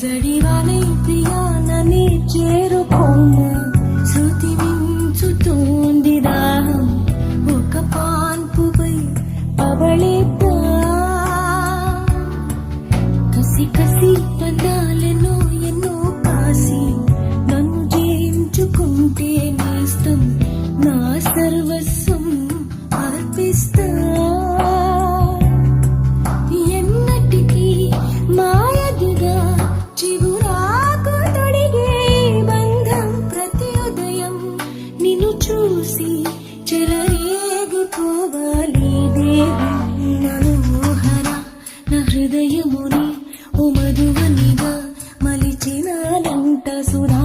జడివానై ప్రియానని చేరుకోమా శృతి మించుతోంది దాహం ఒక పాన్పుపై పవళిద్దా కసి కసి పందాలెన్నో ఎన్నో కాసి నన్ను జయించుకుంటే నేస్తం నా సర్వస్వం అర్పిస్తా ఎన్నటికీ మాయదుగా చిగురాకు తొడిగే బంధం ప్రతి ఉదయం నిన్ను చూసి చెలరేగిపోవాలి దేవి మనోహర నా హృదయముని ఓ మధువనిగా మలిచినానంట సుధా